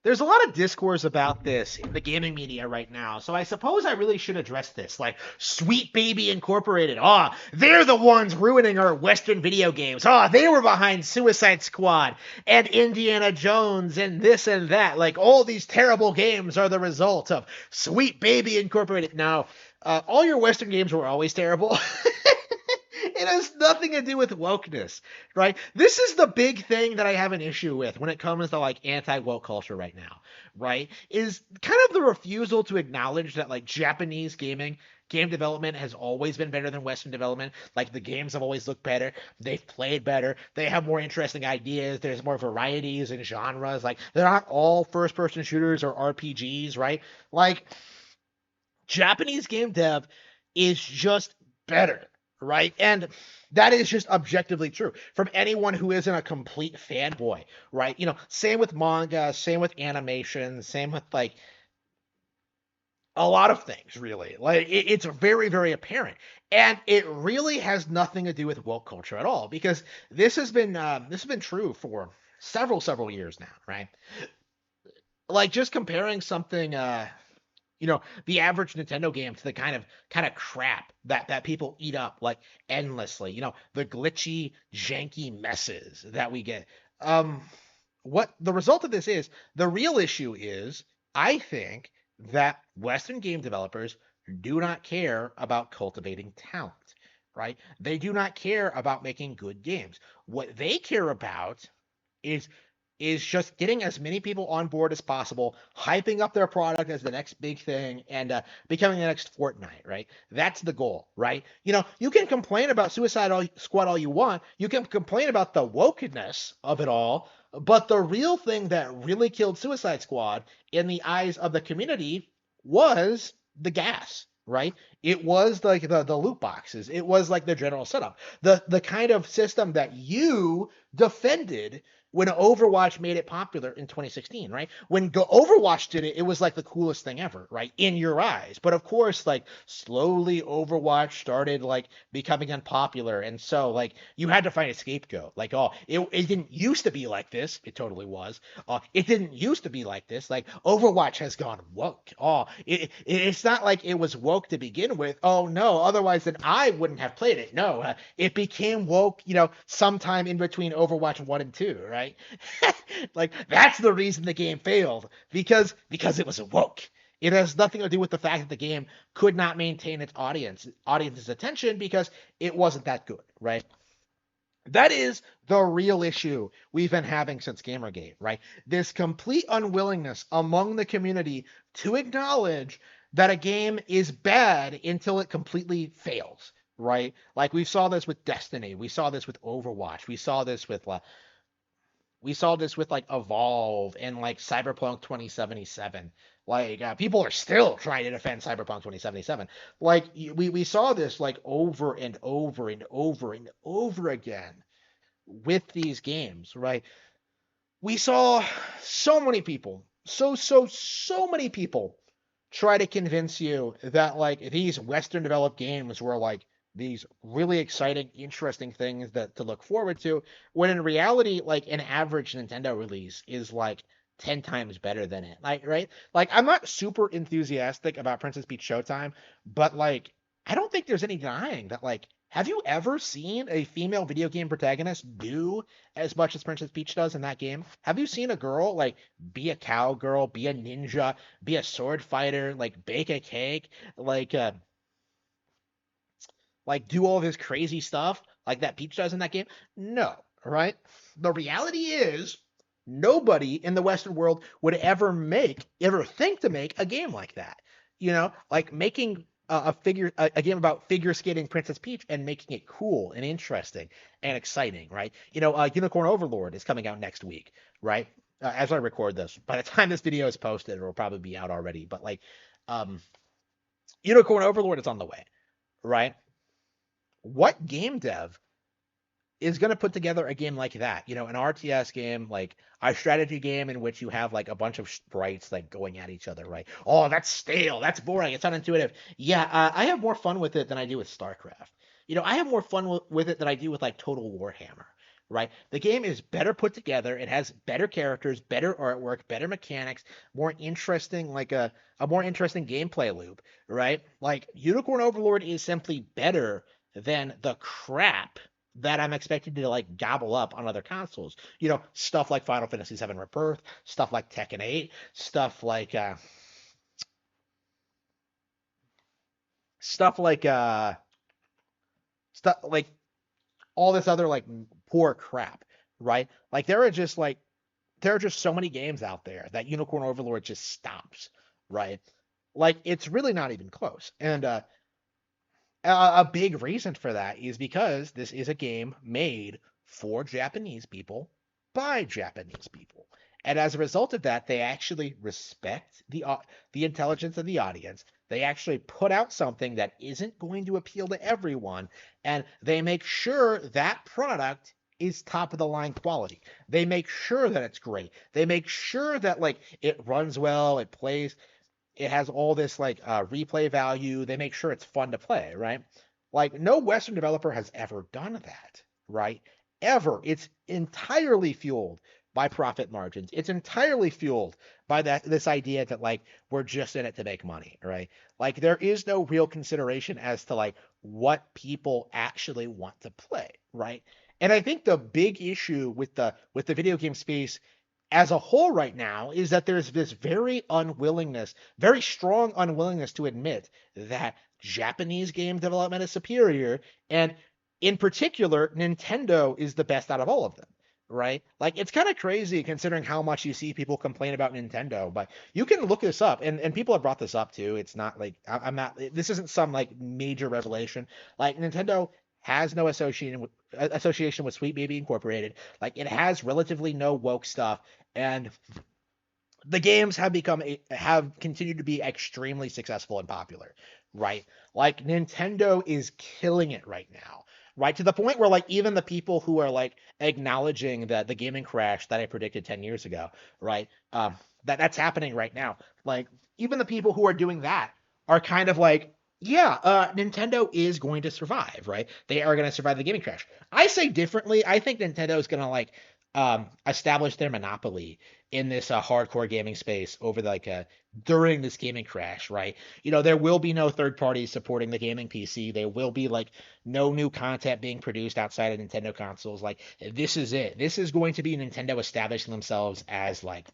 There's a lot of discourse about this in the gaming media right now, so I suppose I really should address this. Like, Sweet Baby Incorporated, they're the ones ruining our Western video games. They were behind Suicide Squad and Indiana Jones and this and that. Like, all these terrible games are the result of Sweet Baby Incorporated. Now, all your Western games were always terrible. It has nothing to do with wokeness, right? This is the big thing that I have an issue with when it comes to like anti-woke culture right now, right? Is kind of the refusal to acknowledge that like Japanese game development has always been better than Western development. Like the games have always looked better, they've played better, they have more interesting ideas, there's more varieties and genres. Like they're not all first-person shooters or RPGs, right? Like Japanese game dev is just better, right? And that is just objectively true from anyone who isn't a complete fanboy, right? Same with manga, same with animation, same with like a lot of things, really. Like it's very, very apparent, and it really has nothing to do with woke culture at all because this has been true for several years now, right? Like just comparing something the average Nintendo game to the kind of crap that people eat up like endlessly. The glitchy, janky messes that we get. Um, what the result of this is, the real issue is, I think that Western game developers do not care about cultivating talent, right? They do not care about making good games. What they care about is is just getting as many people on board as possible, hyping up their product as the next big thing, and becoming the next Fortnite, right? That's the goal, right? You can complain about Squad all you want. You can complain about the wokeness of it all, but the real thing that really killed Suicide Squad in the eyes of the community was the gas, right? It was like the loot boxes. It was like the general setup. The kind of system that you defended when Overwatch made it popular in 2016, right? When Overwatch did it, it was like the coolest thing ever, right? In your eyes. But of course, like slowly Overwatch started like becoming unpopular. And so like you had to find a scapegoat. Like, it didn't used to be like this. It totally was. It didn't used to be like this. Like Overwatch has gone woke. It's not like it was woke to begin with. Oh no, otherwise then I wouldn't have played it. No, it became woke, sometime in between Overwatch 1 and 2, right? Like that's the reason the game failed because it was woke. It has nothing to do with the fact that the game could not maintain its audience's attention because it wasn't that good, right? That is the real issue we've been having since Gamergate, right? This complete unwillingness among the community to acknowledge that a game is bad until it completely fails, right? Like we saw this with Destiny, we saw this with Overwatch, we saw this with like Evolve and like Cyberpunk 2077. Like people are still trying to defend Cyberpunk 2077. Like we saw this like over and over and over and over again with these games, right? We saw so many people, so many people try to convince you that like these Western developed games were like these really exciting, interesting things that to look forward to, when in reality, like an average Nintendo release is like 10 times better than it. Like, right? Like I'm not super enthusiastic about Princess Peach Showtime, but like I don't think there's any denying that like have you ever seen a female video game protagonist do as much as Princess Peach does in that game? Have you seen a girl like be a cowgirl, be a ninja, be a sword fighter, like bake a cake, like like do all this crazy stuff like that Peach does in that game? No, right? The reality is nobody in the Western world would ever think to make a game like that. Like making a game about figure skating Princess Peach and making it cool and interesting and exciting, right? Unicorn Overlord is coming out next week, right? As I record this, by the time this video is posted, it will probably be out already. But like, um, Unicorn Overlord is on the way, right? What game dev is going to put together a game like that? An RTS game, like a strategy game in which you have like a bunch of sprites like going at each other, right? Oh, that's stale. That's boring. It's unintuitive. Yeah, I have more fun with it than I do with StarCraft. I have more fun with it than I do with like Total Warhammer, right? The game is better put together. It has better characters, better artwork, better mechanics, more interesting, like a more interesting gameplay loop, right? Like Unicorn Overlord is simply better than the crap that I'm expected to like gobble up on other consoles. Stuff like Final Fantasy VII Rebirth, stuff like Tekken 8, stuff like stuff like all this other like poor crap, right? Like there are just so many games out there that Unicorn Overlord just stops, right? Like it's really not even close. And a big reason for that is because this is a game made for Japanese people by Japanese people. And as a result of that, they actually respect the intelligence of the audience. They actually put out something that isn't going to appeal to everyone, and they make sure that product is top of the line quality. They make sure that it's great. They make sure that like it runs well, it has all this like replay value. They make sure it's fun to play, right? Like no Western developer has ever done that, right? Ever. It's entirely fueled by profit margins. It's entirely fueled by this idea that like we're just in it to make money, right? Like there is no real consideration as to like what people actually want to play, right? And I think the big issue with the video game space as a whole right now is that there's this very strong unwillingness to admit that Japanese game development is superior, and in particular, Nintendo is the best out of all of them, right? Like it's kind of crazy considering how much you see people complain about Nintendo, but you can look this up, and people have brought this up too. It's not like I'm not. This isn't some like major revelation. Like Nintendo has no association with Sweet Baby Incorporated. Like it has relatively no woke stuff, and the games have continued to be extremely successful and popular, right? Like Nintendo is killing it right now, right? To the point where like even the people who are like acknowledging that the gaming crash that I predicted 10 years ago, right? That's happening right now. Like even the people who are doing that are kind of like, yeah, Nintendo is going to survive, right? They are going to survive the gaming crash. I say differently. I think Nintendo is going to like establish their monopoly in this hardcore gaming space over during this gaming crash, right? There will be no third parties supporting the gaming PC. There will be like no new content being produced outside of Nintendo consoles. Like this is it. This is going to be Nintendo establishing themselves as like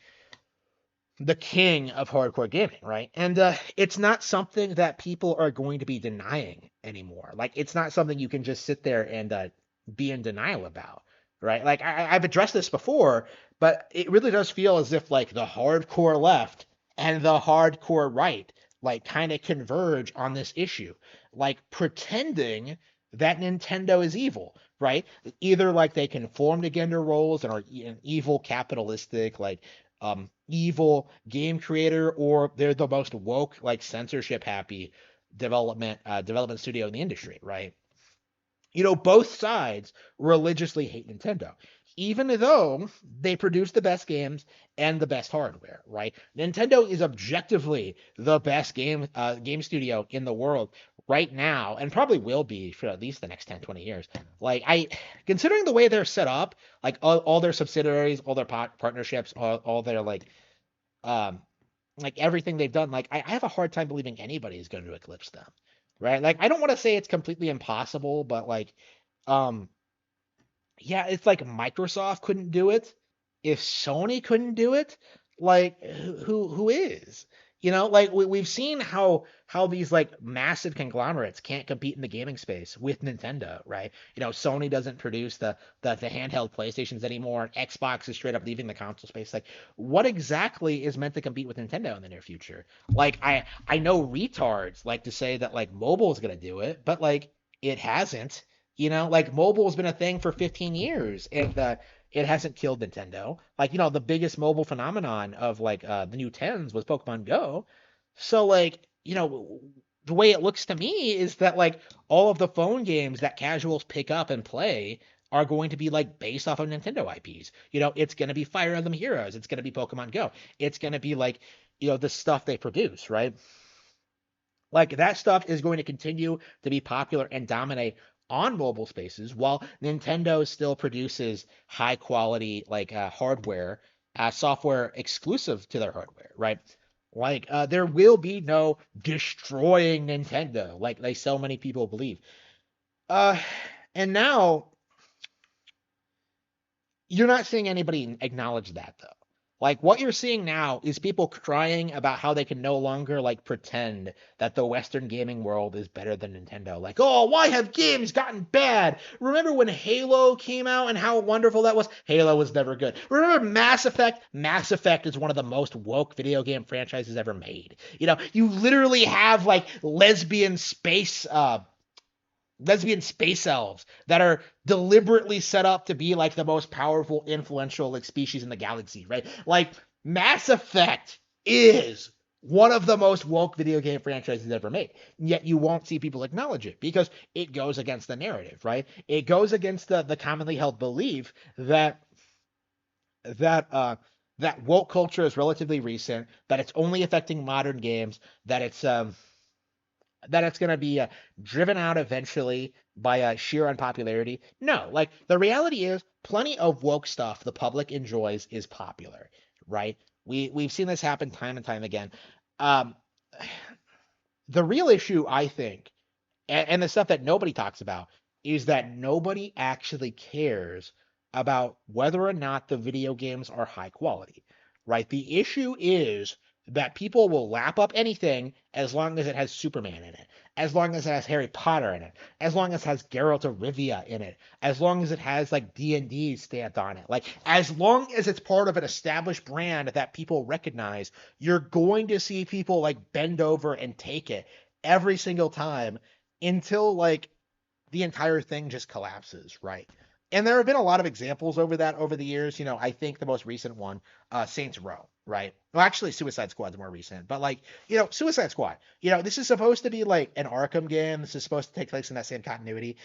the king of hardcore gaming, right? And it's not something that people are going to be denying anymore. Like it's not something you can just sit there and be in denial about, right? Like I've addressed this before, but it really does feel as if like the hardcore left and the hardcore right like kind of converge on this issue, like pretending that Nintendo is evil, right? Either like they conform to gender roles and are an evil capitalistic evil game creator, or they're the most woke like censorship happy development studio in the industry, right? Both sides religiously hate Nintendo, even though they produce the best games and the best hardware, right? Nintendo is objectively the best game studio in the world right now, and probably will be for at least the next 10, 20 years. Considering the way they're set up, like all their subsidiaries, all their partnerships, all their um, like everything they've done, like I have a hard time believing anybody is going to eclipse them, right? Like I don't want to say it's completely impossible, but um, yeah, it's like Microsoft couldn't do it. If Sony couldn't do it, like who is? Like we've seen how these like massive conglomerates can't compete in the gaming space with Nintendo, right? Sony doesn't produce the handheld PlayStations anymore. Xbox is straight up leaving the console space. Like, what exactly is meant to compete with Nintendo in the near future? Like, I know retards like to say that like mobile is gonna do it, but like it hasn't. Like mobile has been a thing for 15 years, and it hasn't killed Nintendo. Like, the biggest mobile phenomenon of like the new tens was Pokemon Go. So like, the way it looks to me is that like all of the phone games that casuals pick up and play are going to be like based off of Nintendo IPs. It's going to be Fire Emblem Heroes, it's going to be Pokemon Go. It's going to be like, the stuff they produce, right? Like that stuff is going to continue to be popular and dominate on mobile spaces, while Nintendo still produces high quality like hardware, software exclusive to their hardware, right? Like there will be no destroying Nintendo, like so many people believe. Uh, and now you're not seeing anybody acknowledge that though. Like what you're seeing now is people crying about how they can no longer like pretend that the Western gaming world is better than Nintendo. Like, oh, why have games gotten bad? Remember when Halo came out and how wonderful that was? Halo was never good. Remember Mass Effect? Mass Effect is one of the most woke video game franchises ever made. You literally have like lesbian space elves that are deliberately set up to be like the most powerful, influential like species in the galaxy, right? Like Mass Effect is one of the most woke video game franchises ever made. Yet you won't see people acknowledge it because it goes against the narrative, right? It goes against the commonly held belief that that woke culture is relatively recent, that it's only affecting modern games, that it's going to be driven out eventually by sheer unpopularity. No, like the reality is, plenty of woke stuff the public enjoys is popular, right? We've seen this happen time and time again. Um, the real issue, I think, and the stuff that nobody talks about is that nobody actually cares about whether or not the video games are high quality, right? The issue is that people will lap up anything as long as it has Superman in it, as long as it has Harry Potter in it, as long as it has Geralt of Rivia in it, as long as it has like D&D stamped on it. Like as long as it's part of an established brand that people recognize, you're going to see people like bend over and take it every single time until like the entire thing just collapses, right? And there have been a lot of examples over that over the years. I think the most recent one, Saints Row, right? Well, actually, Suicide Squad's more recent, but like, Suicide Squad. This is supposed to be like an Arkham game. This is supposed to take place in that same continuity.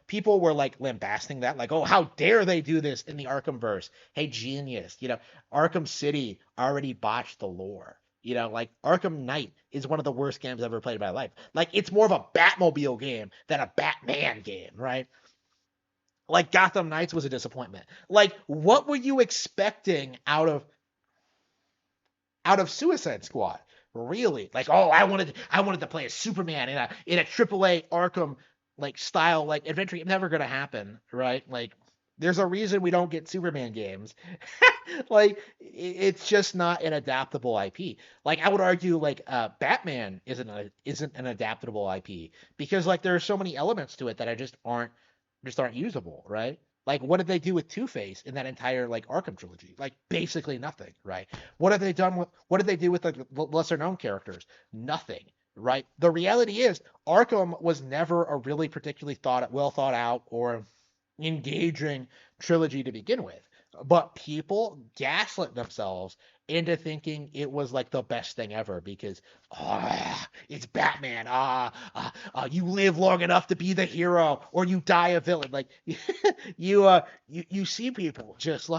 People were like lambasting that, like, oh, how dare they do this in the Arkham verse? Hey, genius. Arkham City already botched the lore. Like Arkham Knight is one of the worst games I've ever played in my life. Like it's more of a Batmobile game than a Batman game, right? Like Gotham Knights was a disappointment. Like what were you expecting out of Suicide Squad? Really? Like, oh, I wanted to play as Superman in a AAA Arkham like style like adventure. Never gonna happen, right? Like, there's a reason we don't get Superman games. Like, it's just not an adaptable IP. Like, I would argue like Batman isn't an adaptable IP because like there are so many elements to it that just aren't usable, right? Like, what did they do with Two Face in that entire like Arkham trilogy? Like, basically nothing, right? What did they do with the lesser known characters? Nothing, right? The reality is, Arkham was never a really particularly well thought out or engaging trilogy to begin with. But people gaslit themselves into thinking it was like the best thing ever because it's Batman. You live long enough to be the hero, or you die a villain. Like you see people just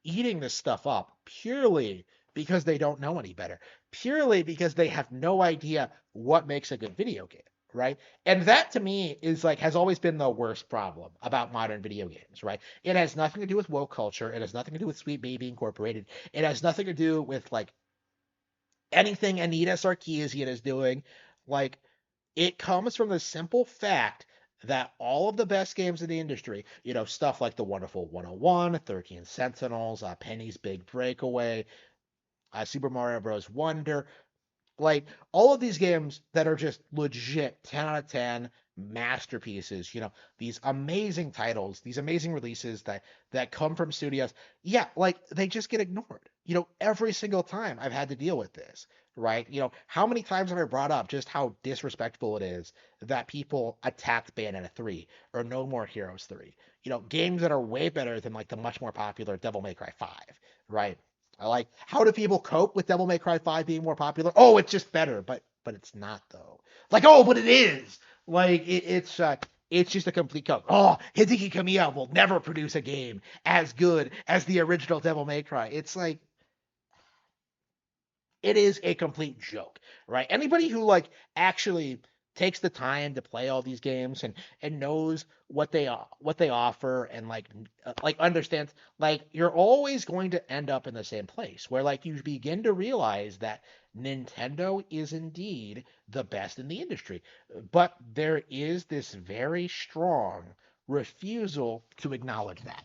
eating this stuff up purely because they don't know any better, purely because they have no idea what makes a good video game, right? And that to me is like has always been the worst problem about modern video games, right? It has nothing to do with woke culture. It has nothing to do with Sweet Baby Incorporated. It has nothing to do with like anything Anita Sarkeesian is doing. Like, it comes from the simple fact that all of the best games in the industry, stuff like The Wonderful 101, 13 Sentinels, Penny's Big Breakaway, Super Mario Bros. Wonder, like all of these games that are just legit 10 out of 10 masterpieces, these amazing titles, these amazing releases that come from studios. Yeah, like they just get ignored. Every single time I've had to deal with this, right? How many times have I brought up just how disrespectful it is that people attacked Bayonetta 3 or No More Heroes 3? Games that are way better than like the much more popular Devil May Cry 5, right? I like, how do people cope with Devil May Cry 5 being more popular? Oh, it's just better, but it's not though. Like, oh, but it is. Like it's just a complete cope. Oh, Hideki Kamiya will never produce a game as good as the original Devil May Cry. It's like it is a complete joke, right? Anybody who like actually takes the time to play all these games and knows what they offer and like understands, like you're always going to end up in the same place where like you begin to realize that Nintendo is indeed the best in the industry, but there is this very strong refusal to acknowledge that.